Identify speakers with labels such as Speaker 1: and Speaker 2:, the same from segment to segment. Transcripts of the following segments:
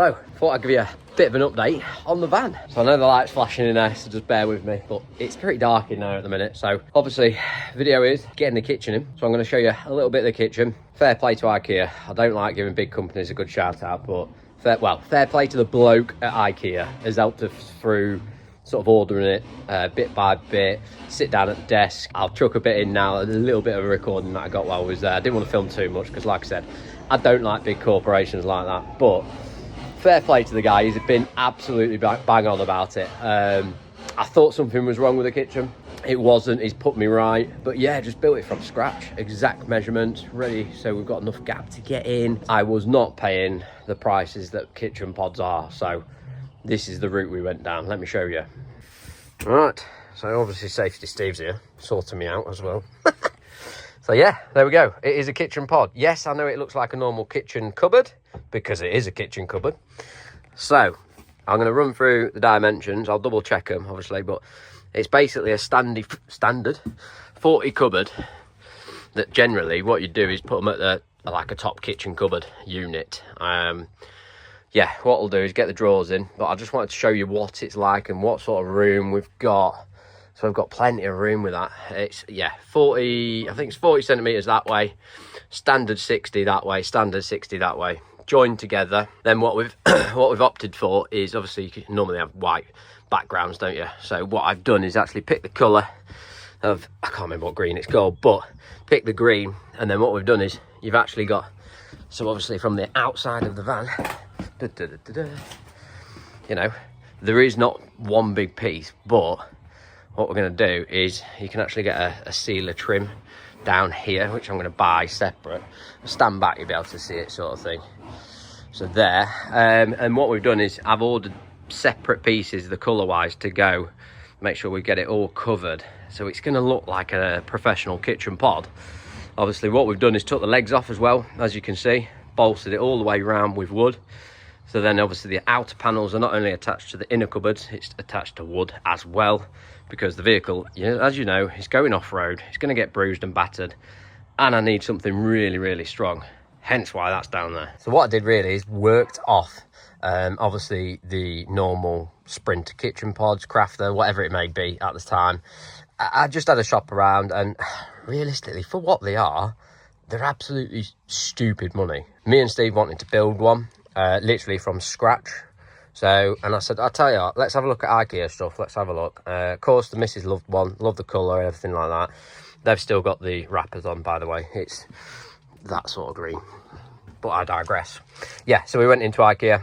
Speaker 1: So, thought I'd give you a bit of an update on the van. So I know the light's flashing in there, so just bear with me, but it's pretty dark in there at the minute. So obviously, video is getting the kitchen in. So I'm going to show you a little bit of the kitchen. Fair play to Ikea. I don't like giving big companies a good shout out, but fair play to the bloke at Ikea. Has helped us through sort of ordering it bit by bit, sit down at the desk. I'll chuck a bit in now, a little bit of a recording that I got while I was there. I didn't want to film too much because, like I said, I don't like big corporations like that, but fair play to the guy. He's been absolutely bang on about it. I thought something was wrong with the kitchen. It wasn't. He's put me right. But yeah, just built it from scratch. Exact measurements, ready, so we've got enough gap to get in. I was not paying the prices that kitchen pods are, so this is the route we went down. Let me show you. All right, so obviously Safety Steve's here, sorting me out as well. So yeah, there we go. It is a kitchen pod. Yes, I know it looks like a normal kitchen cupboard because it is a kitchen cupboard. So I'm going to run through the dimensions. I'll double check them, obviously, but it's basically a standard 40 cupboard that generally what you do is put them at like a top kitchen cupboard unit. Yeah, what I'll do is get the drawers in, but I just wanted to show you what it's like and what sort of room we've got. So I've got plenty of room with that. It's, yeah, 40, I think it's 40 centimetres that way, standard 60 that way, standard 60 that way, joined together. Then what we've what we've opted for is, obviously you can normally have white backgrounds, don't you? So what I've done is actually pick the colour of, I can't remember what green it's called, but pick the green. And then what we've done is you've actually got, so obviously from the outside of the van, you know, there is not one big piece, but what we're going to do is you can actually get a sealer trim down here, which I'm going to buy separate. Stand back, you'll be able to see it, sort of thing. So there, and what we've done is I've ordered separate pieces, the colour wise, to go make sure we get it all covered, so it's going to look like a professional kitchen pod. Obviously what we've done is took the legs off as well, as you can see, bolstered it all the way around with wood. So then obviously the outer panels are not only attached to the inner cupboards, it's attached to wood as well, because the vehicle, as you know, is going off-road, it's going to get bruised and battered, and I need something really, really strong, hence why that's down there. So what I did really is worked off, obviously the normal Sprinter kitchen pods, Crafter, whatever it may be at the time. I just had a shop around, and realistically, for what they are, they're absolutely stupid money. Me and Steve wanted to build one, literally from scratch. So, and I said, I'll tell you what, let's have a look at Ikea stuff, let's have a look. Of course, the missus loved one, loved the colour and everything like that. They've still got the wrappers on, by the way. It's that sort of green, but I digress. Yeah, so we went into Ikea,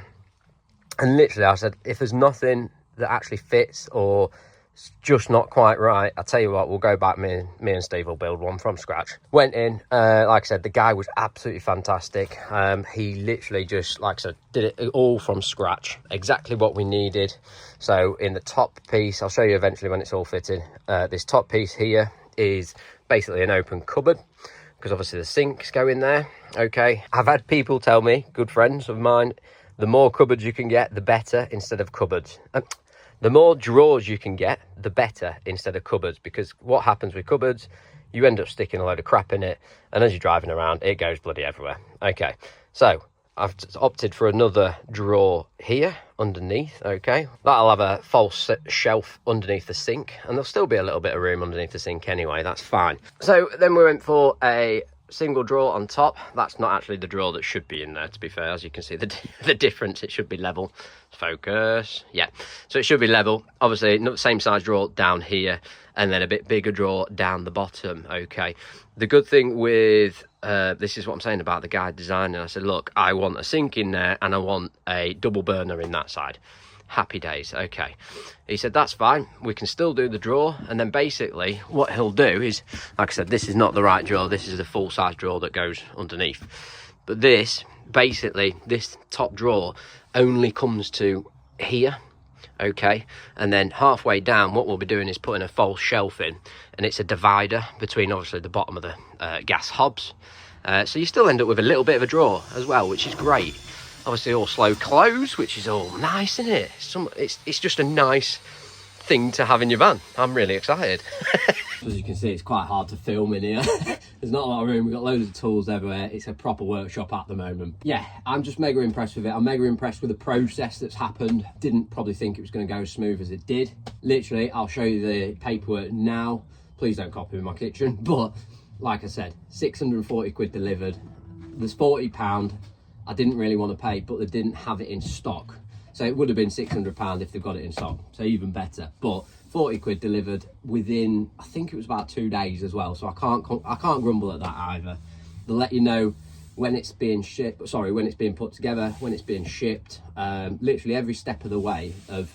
Speaker 1: and literally I said, if there's nothing that actually fits or it's just not quite right, I'll tell you what, we'll go back, me and Steve will build one from scratch. Went in, like I said, the guy was absolutely fantastic. He literally just, like I said, did it all from scratch, exactly what we needed. So in the top piece, I'll show you eventually when it's all fitted, this top piece here is basically an open cupboard, because obviously the sinks go in there. Okay, I've had people tell me, good friends of mine, the more cupboards you can get, the better, instead of cupboards. The more drawers you can get, the better, instead of cupboards, because what happens with cupboards, you end up sticking a load of crap in it, and as you're driving around, it goes bloody everywhere. Okay, so I've opted for another drawer here underneath. Okay, that'll have a false shelf underneath the sink, and there'll still be a little bit of room underneath the sink anyway, that's fine. So then we went for a single drawer on top. That's not actually the drawer that should be in there, to be fair. As you can see the difference, it should be level. Focus, yeah, so it should be level. Obviously not the same size drawer down here, and then a bit bigger drawer down the bottom. Okay, the good thing with this is what I'm saying about the guy designing. I said, look, I want a sink in there and I want a double burner in that side. Happy days. Okay, he said that's fine, we can still do the drawer. And then basically what he'll do is, like I said, this is not the right drawer, this is the full size drawer that goes underneath, but this basically, this top drawer only comes to here. Okay, and then halfway down what we'll be doing is putting a false shelf in, and it's a divider between obviously the bottom of the gas hobs, so you still end up with a little bit of a drawer as well, which is great. Obviously all slow close, which is all nice, isn't it? It's just a nice thing to have in your van. I'm really excited. As you can see, it's quite hard to film in here. There's not a lot of room. We've got loads of tools everywhere. It's a proper workshop at the moment. Yeah, I'm just mega impressed with it. I'm mega impressed with the process that's happened. Didn't probably think it was going to go as smooth as it did. Literally, I'll show you the paperwork now. Please don't copy my kitchen. But like I said, 640 quid delivered. There's £40 I didn't really want to pay, but they didn't have it in stock. So it would have been £600 if they've got it in stock. So even better. But 40 quid delivered within, I think it was about 2 days as well. So I can't grumble at that either. They'll let you know when it's being shipped, sorry, when it's being put together, when it's being shipped. Literally every step of the way of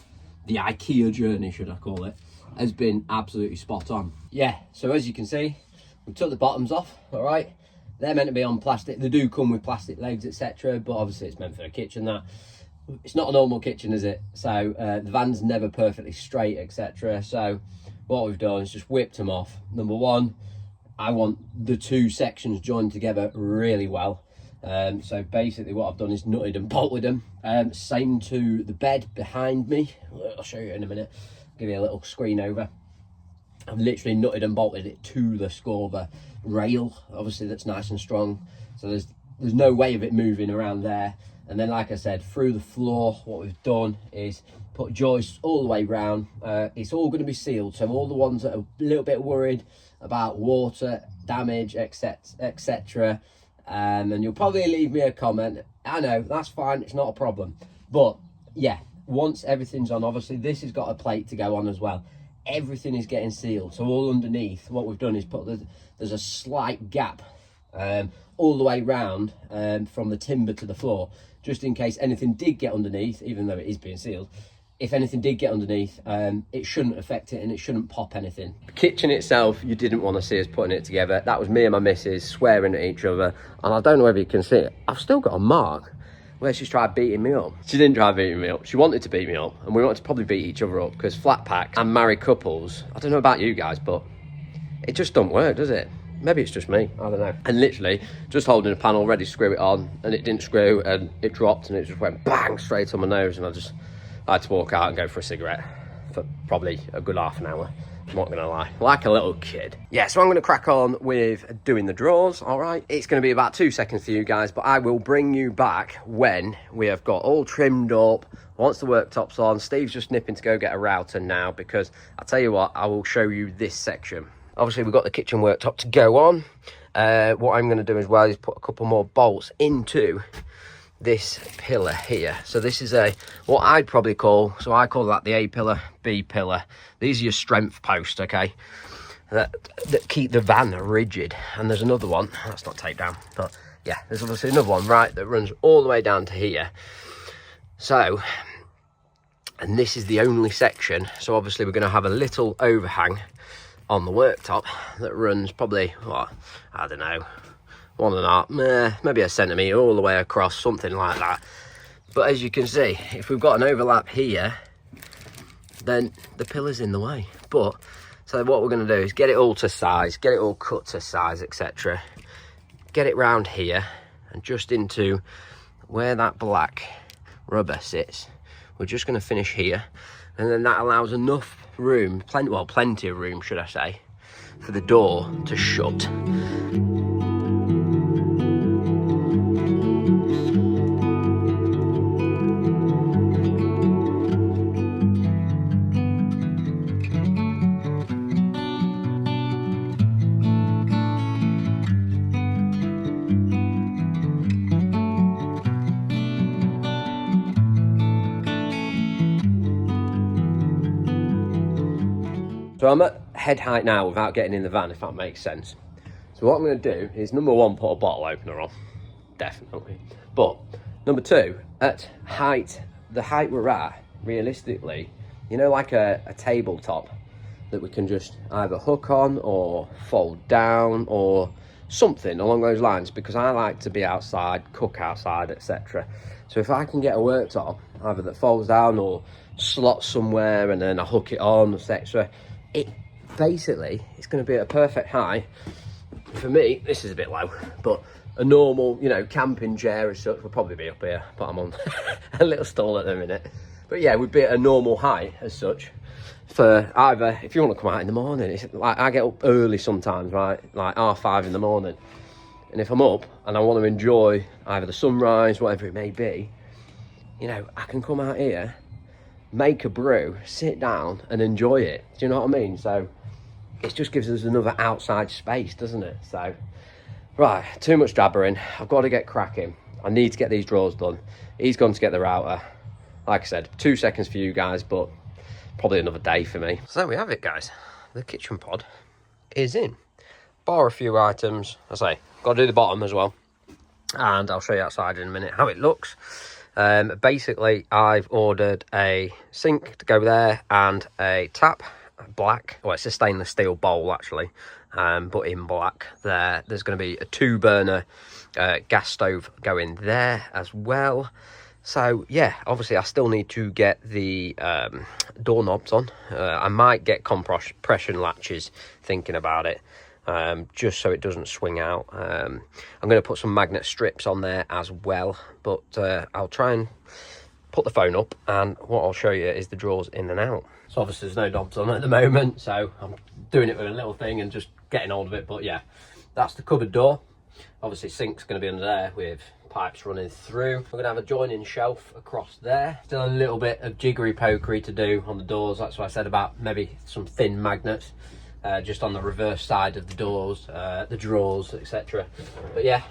Speaker 1: the Ikea journey, should I call it, has been absolutely spot on. Yeah, so as you can see, we took the bottoms off, all right? They're meant to be on plastic. They do come with plastic legs, etc. But obviously it's meant for a kitchen, that. It's not a normal kitchen, is it? So the van's never perfectly straight, etc. So what we've done is just whipped them off. Number one, I want the two sections joined together really well. So basically what I've done is nutted and bolted them. Same to the bed behind me. I'll show you in a minute. Give you a little screen over. I've literally nutted and bolted it to the Scorva rail. Obviously that's nice and strong. So there's no way of it moving around there. And then, like I said, through the floor, what we've done is put joists all the way round. It's all going to be sealed. So all the ones that are a little bit worried about water damage, etc. And you'll probably leave me a comment. I know, that's fine. It's not a problem. But yeah, once everything's on, obviously this has got a plate to go on as well. Everything is getting sealed. So all underneath, what we've done is there's a slight gap all the way round from the timber to the floor, just in case anything did get underneath, even though it is being sealed. If anything did get underneath, it shouldn't affect it and it shouldn't pop anything. The kitchen itself, you didn't want to see us putting it together. That was me and my missus swearing at each other. And I don't know whether you can see it. I've still got a mark where she's tried beating me up. She didn't try beating me up. She wanted to beat me up. And we wanted to probably beat each other up because flat pack and married couples, I don't know about you guys, but it just don't work, does it? Maybe it's just me, I don't know. And literally, just holding a panel, ready to screw it on, and it didn't screw, and it dropped, and it just went bang, straight on my nose, and I had to walk out and go for a cigarette for probably a good half an hour. I'm not gonna lie, like a little kid. Yeah, so I'm gonna crack on with doing the drawers, all right? It's gonna be about 2 seconds for you guys, but I will bring you back when we have got all trimmed up, once the worktop's on. Steve's just nipping to go get a router now, because I'll tell you what, I will show you this section. Obviously, we've got the kitchen worktop to go on. What I'm going to do as well is put a couple more bolts into this pillar here. So this is what I'd probably call, so I call that the A pillar, B pillar. These are your strength posts, okay, that keep the van rigid. And there's another one, that's not taped down, but yeah, there's obviously another one, right, that runs all the way down to here. So, and this is the only section, so obviously we're going to have a little overhang on the worktop that runs probably, what, I don't know, 1.5, maybe a centimetre all the way across, something like that. But as you can see, if we've got an overlap here, then the pillar's in the way. But so what we're going to do is get it all to size, get it all cut to size, etc. Get it round here and just into where that black rubber sits. We're just going to finish here, and then that allows enough room, plenty of room, should I say, for the door to shut. So I'm at head height now without getting in the van, if that makes sense. So what I'm going to do is, number one, put a bottle opener on, definitely. But number two, at height, the height we're at, realistically, you know, like a tabletop that we can just either hook on or fold down or something along those lines, because I like to be outside, cook outside, etc. So if I can get a worktop either that folds down or slots somewhere and then I hook it on, etc., it basically, it's going to be at a perfect height. For me, this is a bit low, but a normal, you know, camping chair as such will probably be up here, but I'm on a little stall at the minute. But yeah, we'd be at a normal height as such for either, if you want to come out in the morning, it's like I get up early sometimes, right, like 5:30 in the morning, and if I'm up and I want to enjoy either the sunrise, whatever it may be, you know, I can come out here, make a brew, sit down and enjoy it. Do you know what I mean? So it just gives us another outside space, doesn't it? So right, too much jabbering. I've got to get cracking. I need to get these drawers done. He's gone to get the router. Like I said, 2 seconds for you guys, but probably another day for me. So there we have it, guys. The kitchen pod is in. Bar a few items. I say, got to do the bottom as well. And I'll show you outside in a minute how it looks. Basically, I've ordered a sink to go there and a tap, black. Well, it's a stainless steel bowl, actually, but in black. There's going to be a 2-burner gas stove going there as well. So yeah, obviously I still need to get the doorknobs on. I might get compression latches, thinking about it, just so it doesn't swing out. I'm going to put some magnet strips on there as well, but I'll try and put the phone up, and what I'll show you is the drawers in and out. So obviously there's no knobs on at the moment, so I'm doing it with a little thing and just getting hold of it. But yeah, that's the cupboard door. Obviously sink's going to be under there with pipes running through. We're going to have a joining shelf across there. Still a little bit of jiggery pokery to do on the doors. That's what I said about maybe some thin magnets just on the reverse side of the doors, the drawers, etc. But yeah,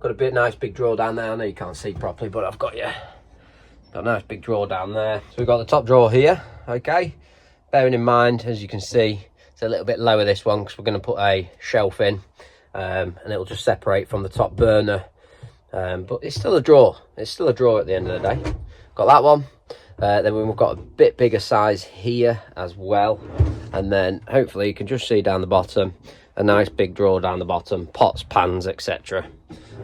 Speaker 1: got a nice big drawer down there. I know you can't see properly, but I've got a nice big drawer down there. So we've got the top drawer here, okay. Bearing in mind, as you can see, it's a little bit lower, this one, because we're going to put a shelf in, and it'll just separate from the top burner. But it's still a drawer. It's still a drawer at the end of the day. Got that one. Then we've got a bit bigger size here as well. And then hopefully you can just see down the bottom, a nice big drawer down the bottom, pots, pans, etc.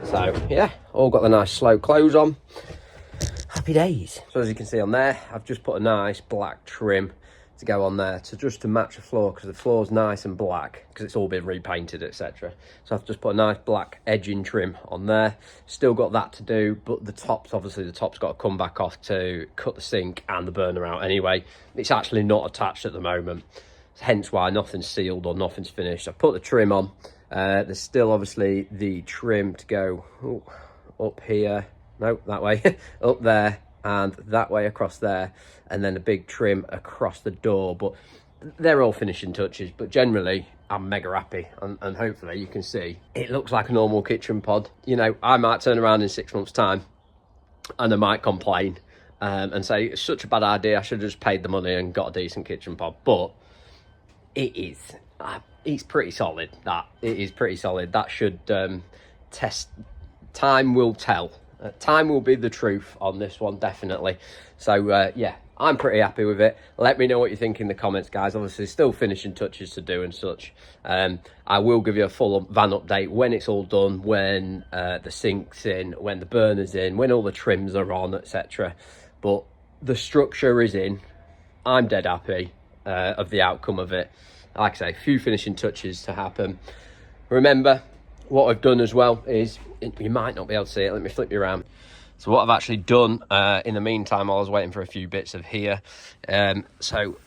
Speaker 1: So yeah, all got the nice slow close on. Happy days. So as you can see on there, I've just put a nice black trim to go on there just to match the floor, because the floor's nice and black because it's all been repainted, etc. So I've just put a nice black edging trim on there. Still got that to do, but the top's got to come back off to cut the sink and the burner out anyway. It's actually not attached at the moment, hence why nothing's sealed or nothing's finished. I've put the trim on. There's still obviously the trim to go up here, no, that way, up there, and that way across there, and then a big trim across the door. But they're all finishing touches, but generally I'm mega happy, and hopefully you can see it looks like a normal kitchen pod. You know, I might turn around in 6 months time and I might complain and say it's such a bad idea, I should have just paid the money and got a decent kitchen pod. But it's pretty solid. It is pretty solid. That should test. Time will tell. Time will be the truth on this one, definitely. So yeah, I'm pretty happy with it. Let me know what you think in the comments, guys. Obviously still finishing touches to do and such. I will give you a full van update when it's all done, when the sink's in, when the burner's in, when all the trims are on, etc. But the structure is in. I'm dead happy of the outcome of it. Like I say, a few finishing touches to happen. Remember, what I've done as well is, you might not be able to see it, let me flip you around. So what I've actually done in the meantime, while I was waiting for a few bits of here, so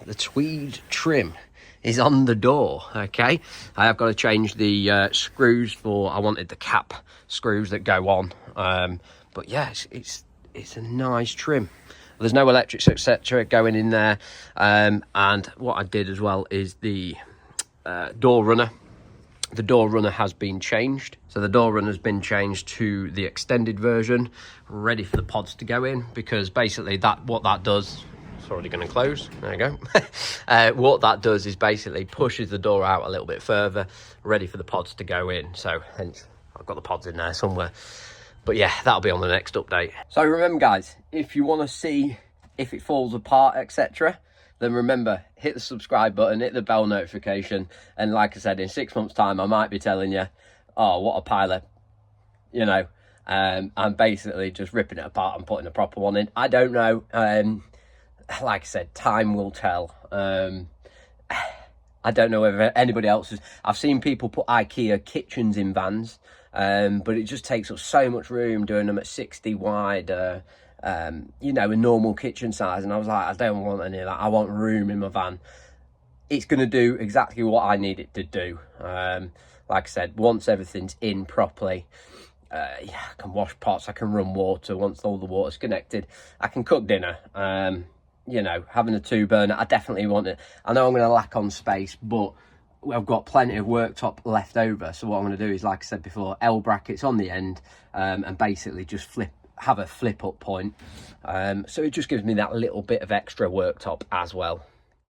Speaker 1: the tweed trim is on the door, okay. I have got to change the screws for, I wanted the cap screws that go on, but yeah, it's a nice trim. There's no electrics, etc. going in there, and what I did as well is the door runner. The door runner has been changed. So the door runner has been changed to the extended version, ready for the pods to go in, because basically what that does, it's already going to close, there you go. What that does is basically pushes the door out a little bit further, ready for the pods to go in. So hence I've got the pods in there somewhere. But yeah, that'll be on the next update. So remember, guys, if you want to see if it falls apart, etc., then remember, hit the subscribe button, hit the bell notification, and like I said, in 6 months' time, I might be telling you, oh, what a pile of, you know, I'm basically just ripping it apart and putting a proper one in. I don't know. Like I said, time will tell. I don't know whether anybody else is. I've seen people put Ikea kitchens in vans, but it just takes up so much room doing them at 60 wide, you know, a normal kitchen size. And I was like, I don't want any of that. I want room in my van. It's going to do exactly what I need it to do. Like I said, once everything's in properly, yeah, I can wash pots, I can run water. Once all the water's connected, I can cook dinner. You know, having a 2-burner, I definitely want it. I know I'm going to lack on space, but I've got plenty of worktop left over. So what I'm going to do is, like I said before, L brackets on the end, and basically just have a flip up point. So it just gives me that little bit of extra worktop as well.